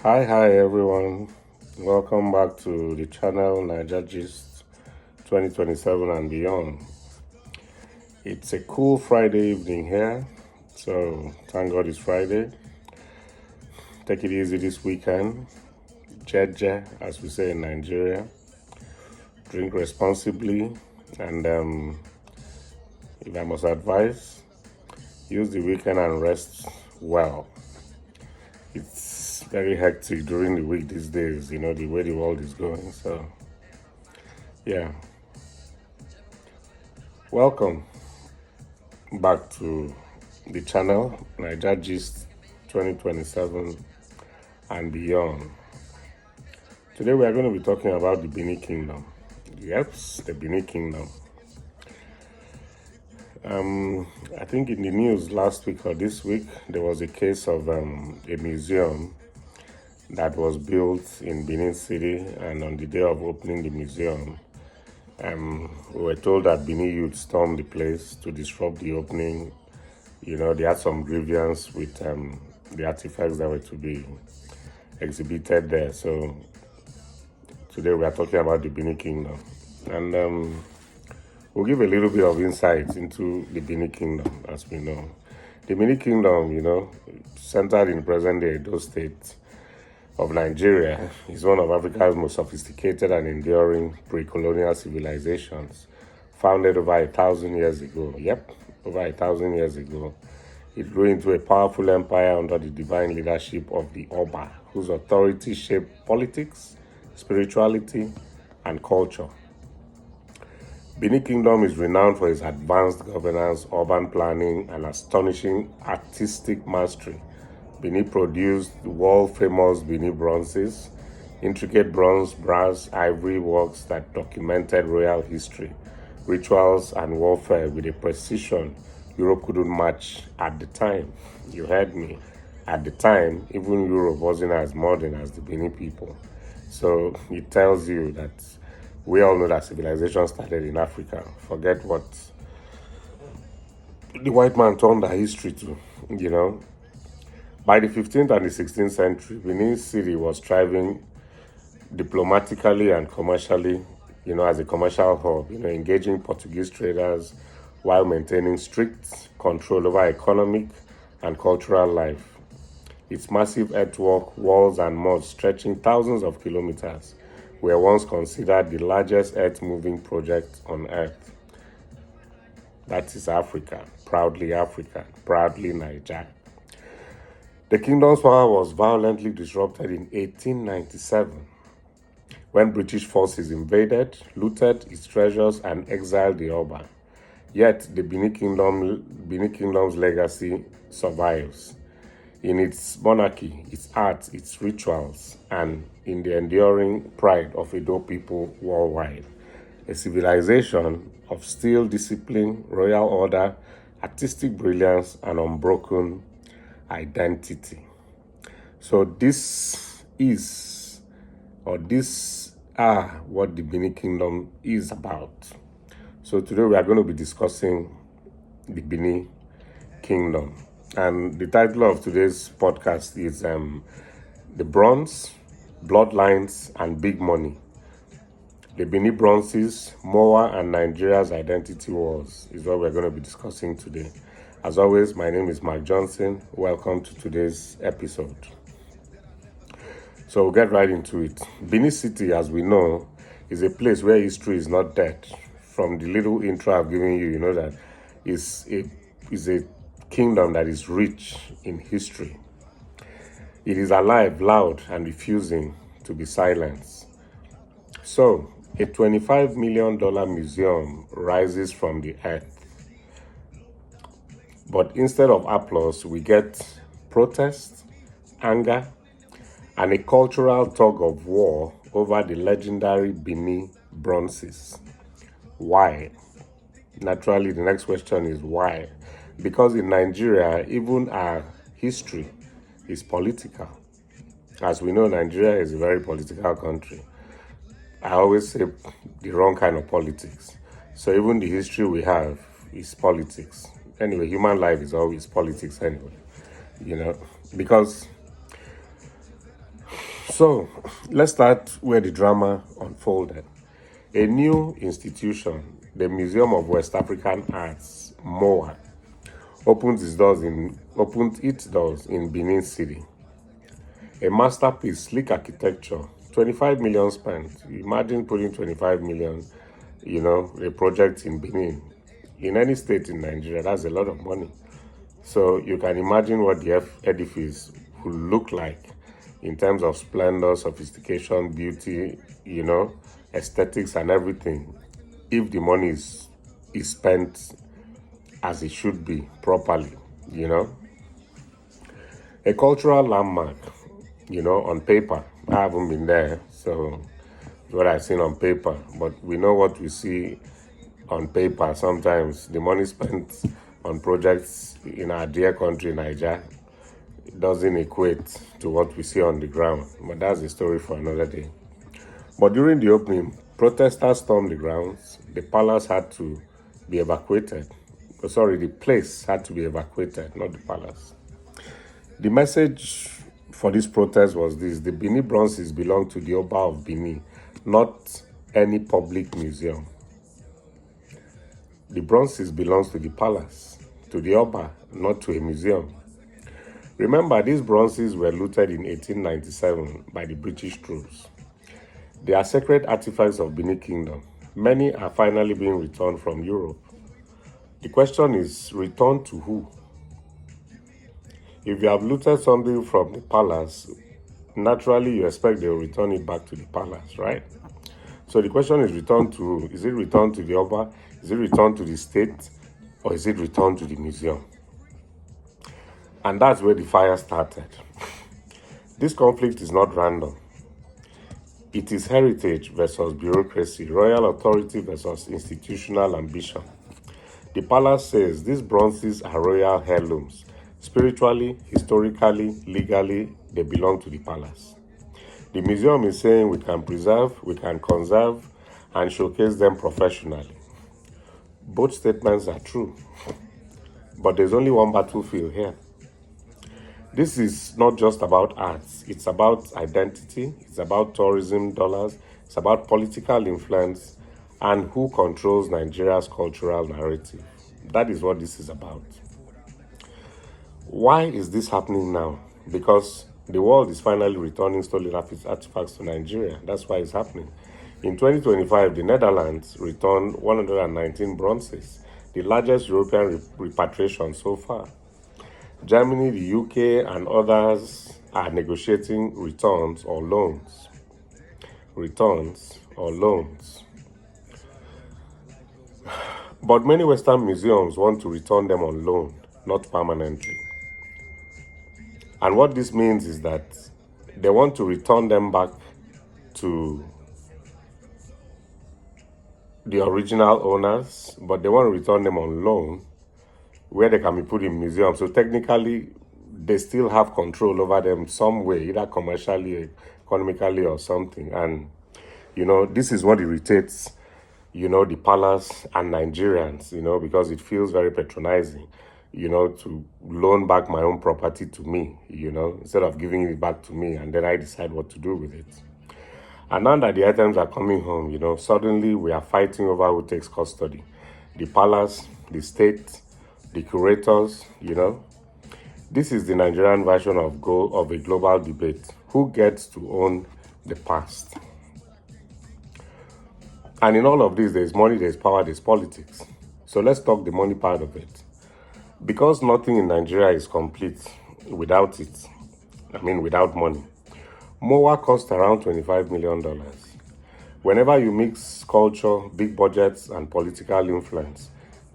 Hi everyone. Welcome back to the channel Naija Gist 2027 and beyond. It's a cool Friday evening here, so thank God it's Friday. Take it easy this weekend. Jeje, as we say in Nigeria. Drink responsibly, and if I must advise, use the weekend and rest well. It's very hectic during the week these days, the way the world is going. So, yeah. Welcome back to the channel Naija Gist 2027 and beyond. Today we are going to be talking about the Benin Kingdom. Yes, the Benin Kingdom. I think in the news last week or this week, there was a case of a museum that was built in Benin City, and on the day of opening the museum, we were told that Benin youth stormed the place to disrupt the opening. They had some grievance with the artifacts that were to be exhibited there. So today we are talking about the Benin Kingdom. And we'll give a little bit of insight into the Benin Kingdom, as we know. The Benin Kingdom, centered in present-day Edo State of Nigeria, is one of Africa's most sophisticated and enduring pre-colonial civilizations, founded over 1,000 years ago. Yep, over 1,000 years ago. It grew into a powerful empire under the divine leadership of the Oba, whose authority shaped politics, spirituality, and culture. Benin Kingdom is renowned for its advanced governance, urban planning, and astonishing artistic mastery. Benin produced world-famous Benin Bronzes, intricate bronze, brass, ivory works that documented royal history, rituals, and warfare with a precision Europe couldn't match at the time. You heard me. At the time, even Europe wasn't as modern as the Benin people. So it tells you that we all know that civilization started in Africa. Forget what the white man turned our history to. By the 15th and the 16th century, Benin City was thriving diplomatically and commercially, as a commercial hub, engaging Portuguese traders while maintaining strict control over economic and cultural life. Its massive earthwork, walls, and moats stretching thousands of kilometers were once considered the largest earth-moving project on Earth. That is Africa, proudly Naija. The kingdom's power was violently disrupted in 1897 when British forces invaded, looted its treasures, and exiled the Oba. Yet the Benin Kingdom's legacy survives in its monarchy, its art, its rituals, and in the enduring pride of Edo people worldwide. A civilization of steel discipline, royal order, artistic brilliance, and unbroken identity. So these are what the Benin Kingdom is about. So today we are going to be discussing the Benin Kingdom. And the title of today's podcast is The Bronze, Bloodlines, and Big Money. The Benin Bronzes, MOWAA, and Nigeria's Identity Wars is what we're going to be discussing today. As always, my name is Mark Johnson. Welcome to today's episode. So we'll get right into it. Benin City, as we know, is a place where history is not dead. From the little intro I've given you, you know that is a kingdom that is rich in history. It is alive, loud, and refusing to be silenced. So, a $25 million museum rises from the earth. But instead of applause, we get protest, anger, and a cultural tug of war over the legendary Benin Bronzes. Why? Naturally, the next question is why? Because in Nigeria, even our history is political. As we know, Nigeria is a very political country. I always say the wrong kind of politics. So even the history we have is politics. Anyway, human life is always politics anyway, because So let's start where the drama unfolded. A new institution, the Museum of West African Arts, MOWAA, opened its doors in Benin City. A masterpiece, sleek architecture, 25 million spent. Imagine putting 25 million, a project in Benin. In any state in Nigeria, that's a lot of money. So you can imagine what the edifice would look like in terms of splendor, sophistication, beauty, aesthetics and everything, if the money is spent as it should be properly, A cultural landmark, on paper. I haven't been there, so what I've seen on paper, but we know what we see on paper. Sometimes the money spent on projects in our dear country, Nigeria, doesn't equate to what we see on the ground. But that's a story for another day. But during the opening, protesters stormed the grounds. The palace had to be evacuated. The place had to be evacuated, not the palace. The message for this protest was this: the Benin Bronzes belong to the Oba of Benin, not any public museum. The bronzes belongs to the palace, to the Oba, not to a museum. Remember, these bronzes were looted in 1897 by the British troops. They are sacred artifacts of Benin Kingdom. Many are finally being returned from Europe. The question is, returned to who? If you have looted something from the palace, naturally you expect they will return it back to the palace, right? So the question is, returned to who? Is it returned to the Oba? Is it returned to the state? Or is it returned to the museum? And that's where the fire started. This conflict is not random. It is heritage versus bureaucracy, royal authority versus institutional ambition. The palace says these bronzes are royal heirlooms. Spiritually, historically, legally, they belong to the palace. The museum is saying we can preserve, we can conserve, and showcase them professionally. Both statements are true. But there's only one battlefield here. This is not just about arts. It's about identity. It's about tourism dollars. It's about political influence and who controls Nigeria's cultural narrative. That is what this is about. Why is this happening now? Because the world is finally returning stolen artifacts to Nigeria. That's why it's happening. In 2025, the Netherlands returned 119 bronzes, the largest European repatriation so far. Germany, the UK, and others are negotiating returns or loans. Returns or loans. But many Western museums want to return them on loan, not permanently. And what this means is that they want to return them back to the original owners, but they want to return them on loan where they can be put in museums. So technically, they still have control over them some way, either commercially, economically, or something. And, this is what irritates, the palace and Nigerians, because it feels very patronizing, to loan back my own property to me, instead of giving it back to me, and then I decide what to do with it. And now that the items are coming home, suddenly we are fighting over who takes custody. The palace, the state, the curators, This is the Nigerian version of a global debate. Who gets to own the past? And in all of this, there's money, there's power, there's politics. So let's talk the money part of it. Because nothing in Nigeria is complete without it. Without money. MOWAA cost around $25 million. Whenever you mix culture, big budgets, and political influence,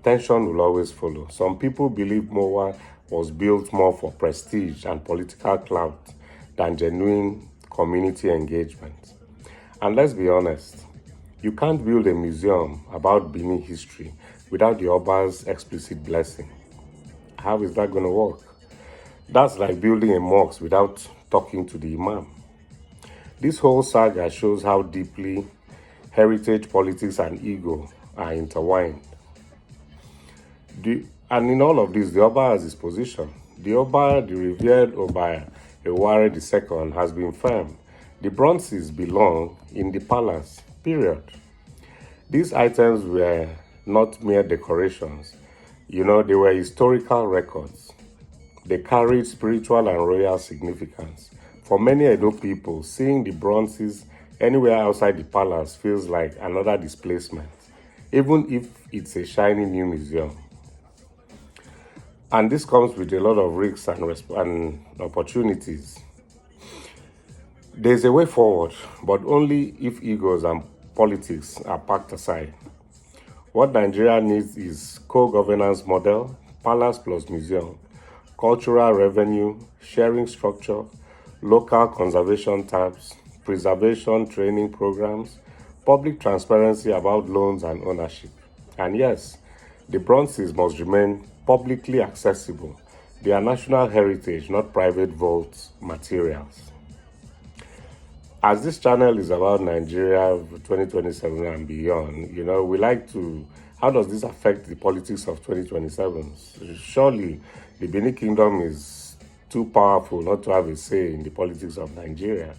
tension will always follow. Some people believe MOWAA was built more for prestige and political clout than genuine community engagement. And let's be honest, you can't build a museum about Benin history without the Oba's explicit blessing. How is that going to work? That's like building a mosque without talking to the imam. This whole saga shows how deeply heritage, politics, and ego are intertwined. And in all of this, the Oba has his position. The Oba, the revered Oba Eware II, has been firm. The bronzes belong in the palace, period. These items were not mere decorations. They were historical records. They carried spiritual and royal significance. For many Edo people, seeing the bronzes anywhere outside the palace feels like another displacement, even if it's a shiny new museum. And this comes with a lot of risks and opportunities. There's a way forward, but only if egos and politics are packed aside. What Nigeria needs is co-governance model, palace plus museum, cultural revenue, sharing structure, local conservation tabs, preservation training programs, public transparency about loans and ownership. And yes, the bronzes must remain publicly accessible. They are national heritage, not private vault materials. As this channel is about Nigeria 2027 and beyond, we like to, how does this affect the politics of 2027? Surely the Benin Kingdom is too powerful not to have a say in the politics of Nigeria,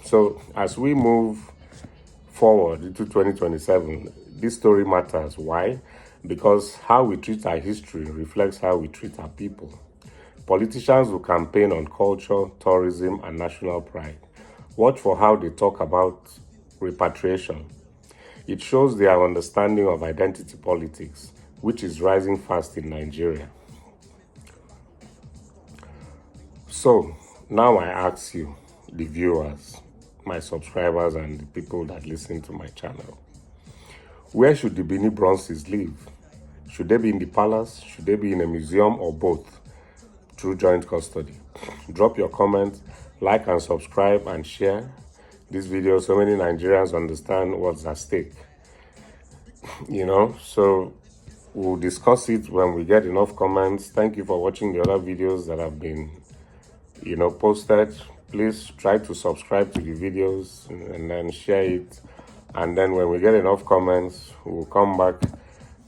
So as we move forward into 2027, this story matters. Why? Because how we treat our history reflects how we treat our people. Politicians will campaign on culture, tourism, and national pride. Watch for how they talk about repatriation. It shows their understanding of identity politics, which is rising fast in Nigeria. So, now I ask you, the viewers, my subscribers, and the people that listen to my channel, where should the Benin Bronzes live? Should they be in the palace? Should they be in a museum, or both through joint custody? Drop your comments, like and subscribe, and share this video so many Nigerians understand what's at stake. So we'll discuss it when we get enough comments. Thank you for watching the other videos that have been, posted. Please try to subscribe to the videos and then share it. And then when we get enough comments, we'll come back,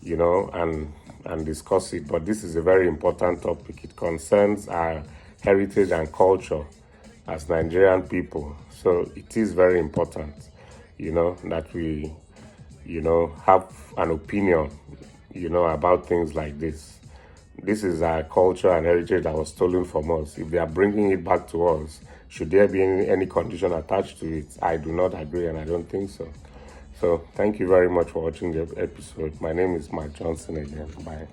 and discuss it. But this is a very important topic. It concerns our heritage and culture as Nigerian people. So it is very important, that we, have an opinion, about things like this. This is our culture and heritage that was stolen from us. If they are bringing it back to us, should there be any condition attached to it? I do not agree, and I don't think so. So thank you very much for watching the episode. My name is Mark Johnson again. Bye.